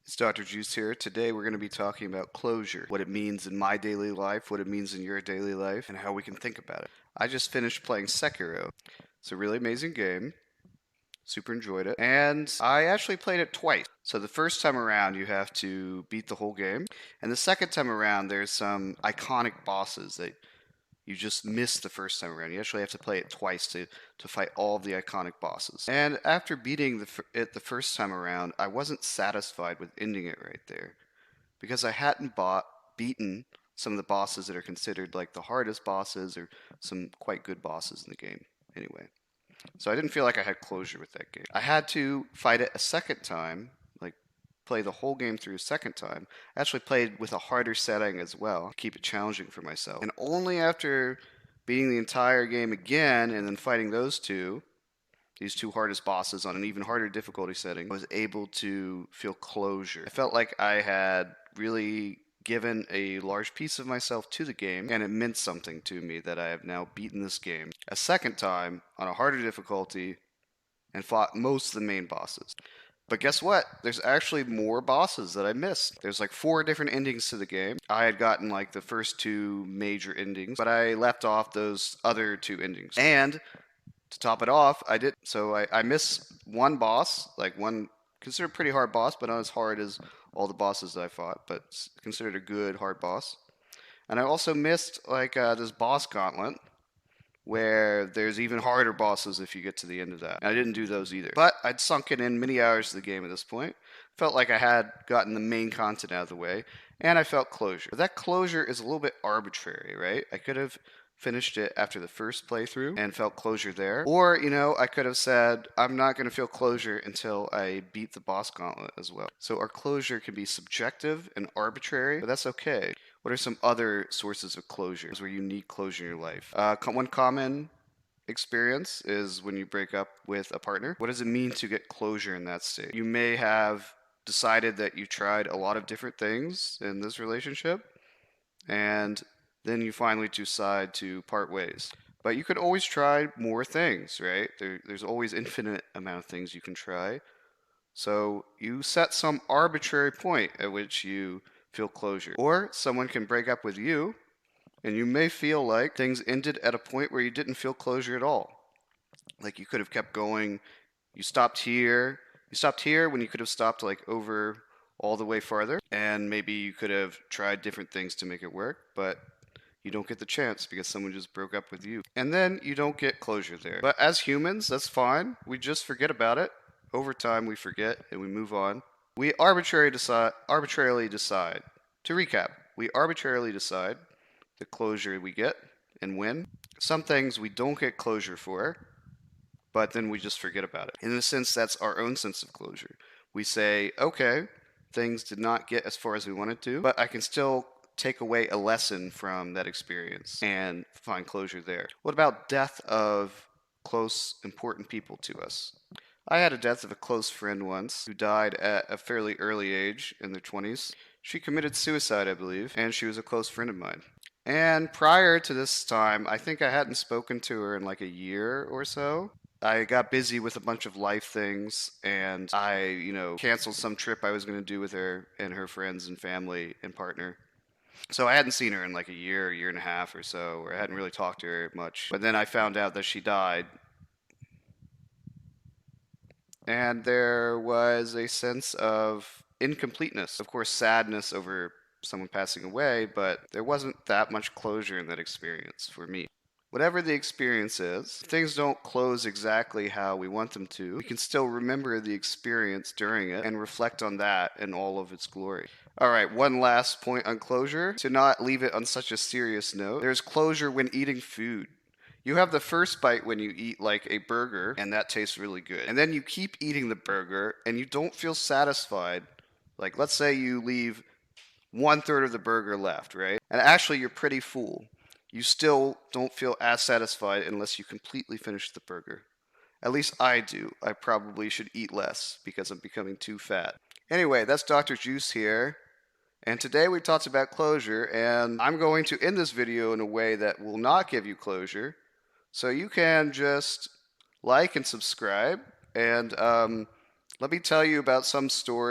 It's Dr. Juice here. Today we're going to be talking about closure, what it means in my daily life, what it means in your daily life, and how we can think about it. I just finished playing Sekiro. It's a really amazing game. Super enjoyed it. And I actually played it twice. So the first time around, you have to beat the whole game. And the second time around, there's some iconic bosses that you just missed the first time around. You actually have to play it twice to fight all of the iconic bosses. And after beating it the first time around, I wasn't satisfied with ending it right there because I hadn't beaten some of the bosses that are considered like the hardest bosses or some quite good bosses in the game. Anyway, so I didn't feel like I had closure with that game. I had to fight it a second time, like play the whole game through a second time. I actually played with a harder setting as well to keep it challenging for myself. And only after beating the entire game again and then fighting these two hardest bosses on an even harder difficulty setting, I was able to feel closure. I felt like I had really given a large piece of myself to the game, and it meant something to me that I have now beaten this game a second time on a harder difficulty and fought most of the main bosses. But guess what? There's actually more bosses that I missed. There's like 4 different endings to the game. I had gotten like the first 2 major endings, but I left off those other 2 endings. And to top it off, I missed one boss, like one considered pretty hard boss, but not as hard as all the bosses that I fought, but considered a good hard boss. And I also missed like this boss gauntlet where there's even harder bosses if you get to the end of that. And I didn't do those either. But I'd sunken in many hours to the game at this point. Felt like I had gotten the main content out of the way, and I felt closure. But that closure is a little bit arbitrary, right? I could have finished it after the first playthrough and felt closure there. Or, I could have said, I'm not going to feel closure until I beat the boss gauntlet as well. So our closure can be subjective and arbitrary, but that's okay. What are some other sources of closure where you need closure in your life? One common experience is when you break up with a partner. What does it mean to get closure in that state? You may have decided that you tried a lot of different things in this relationship, and then you finally decide to part ways. But you could always try more things, right? There's always infinite amount of things you can try. So you set some arbitrary point at which you feel closure. Or someone can break up with you, and you may feel like things ended at a point where you didn't feel closure at all. Like you could have kept going. You stopped here. You stopped here when you could have stopped like over all the way farther. And maybe you could have tried different things to make it work, but you don't get the chance because someone just broke up with you. And then you don't get closure there. But as humans, that's fine. We just forget about it. Over time, we forget and we move on. We arbitrarily decide. To recap, we arbitrarily decide the closure we get and when. Some things we don't get closure for, but then we just forget about it. In a sense, that's our own sense of closure. We say, okay, things did not get as far as we wanted to, but I can still take away a lesson from that experience and find closure there. What about death of close, important people to us? I had a death of a close friend once who died at a fairly early age in their 20s. She committed suicide, I believe, and she was a close friend of mine. And prior to this time, I think I hadn't spoken to her in like a year or so. I got busy with a bunch of life things, and I canceled some trip I was going to do with her and her friends and family and partner. So I hadn't seen her in like a year and a half or so, or I hadn't really talked to her much. But then I found out that she died, and there was a sense of incompleteness. Of course, sadness over someone passing away, but there wasn't that much closure in that experience for me. Whatever the experience is, if things don't close exactly how we want them to, we can still remember the experience during it and reflect on that in all of its glory. All right, one last point on closure. To not leave it on such a serious note, there's closure when eating food. You have the first bite when you eat like a burger, and that tastes really good. And then you keep eating the burger, and you don't feel satisfied. Like, let's say you leave 1/3 of the burger left, right? And actually, you're pretty full. You still don't feel as satisfied unless you completely finish the burger. At least I do. I probably should eat less because I'm becoming too fat. Anyway, that's Dr. Juice here. And today we talked about closure, and I'm going to end this video in a way that will not give you closure. So you can just like and subscribe, and let me tell you about some story.